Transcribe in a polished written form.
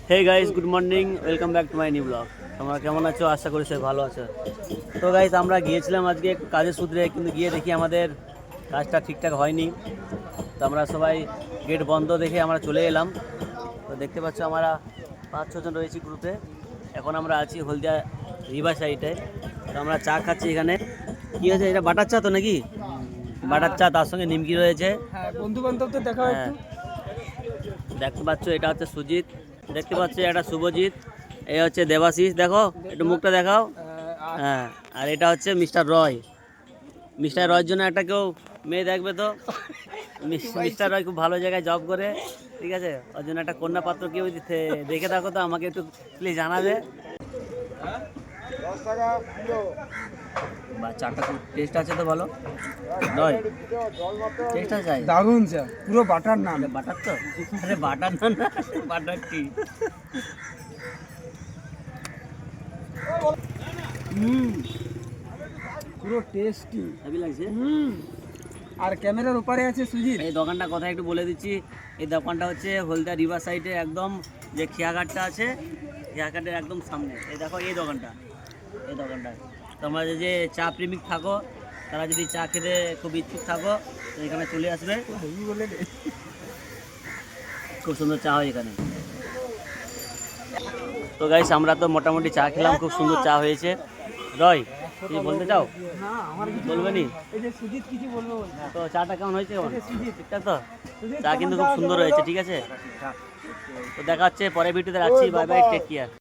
Hey guys, good morning, welcome back to my new blog. তোমরা কেমন আছো? আশা করি সবাই ভালো আছো। তো গাইস, আমরা গিয়েছিলাম আজকে কাজের সূত্রে, কিন্তু গিয়ে দেখি আমাদের কাজটা ঠিকঠাক হয়নি। তো আমরা সবাই গেট বন্ধ দেখে আমরা চলে এলাম। তো দেখতে পাচ্ছ আমরা 5-6 জন রয়েছি গ্রুপে। এখন আমরা আছি হলদিয়া রিভার সাইডে। তো আমরা চা খাচ্ছি এখানে। কি হয়েছে, এটা বাটার চা তো নাকি? বাটার চা, তার সঙ্গে নিমকি রয়েছে। হ্যাঁ, বন্ধু বান্ধব তো দেখা হয় একটু। দেখতে পাচ্ছ এটা হচ্ছে সুজিত, দেখতে পাচ্ছ এটা শুভজিৎ, এই হচ্ছে দেবাশিস। দেখো একটু মুখটা দেখাও। হ্যাঁ, আর এটা হচ্ছে মিস্টার রয়। মিস্টার রয়ের জন্য একটা কেউ মেয়ে দেখবে তো। মিস্টার রয় খুব ভালো জায়গায় জব করে, ঠিক আছে? ওর জন্য একটা কন্যা পাত্র কেউ দেখে থাকো তো আমাকে একটু প্লিজ জানাবে। বা চাটা খুব টেস্ট আছে তো, বলো রয়, টেস্ট আছে? দারুণ চা, পুরো বাটার নান। বাটার তো? আরে বাটার না, না বাটার টি। পুরো টেস্টি হেভি লাগছে। আর ক্যামেরার ওপারে আছে সুজিত। এই দোকানটার কথা একটু বলে দিচ্ছি। এই দোকানটা হচ্ছে হলদিয়া রিভার সাইডে, একদম যে খেয়াঘাটটা আছে, খেয়াঘাটের একদম সামনে। এই দেখো এই দোকানটা, এই দোকানটা। তোমরা যে চা প্রেমিক থাকো, তারা যদি চা খেতে খুব ইচ্ছুক থাকো, তো এখানে চলে আসবে। খুব সুন্দর চা হয় এখানে। তো গাইস, আমরা তো মোটামুটি চা খেলাম, খুব সুন্দর চা হয়েছে। রয়, কি বলতে চাও? না, আমার কিছু বলবে নি? এই যে সুজিত কিছু বলবো। তো চাটা কেমন হয়েছে? কেমন ঠিকঠাক তো? সুজিত চা কিন্তু খুব সুন্দর হয়েছে, ঠিক আছে? তো দেখা হচ্ছে পরে ভিডিওতে। রাখছি, বাই বাই, টেক কেয়ার।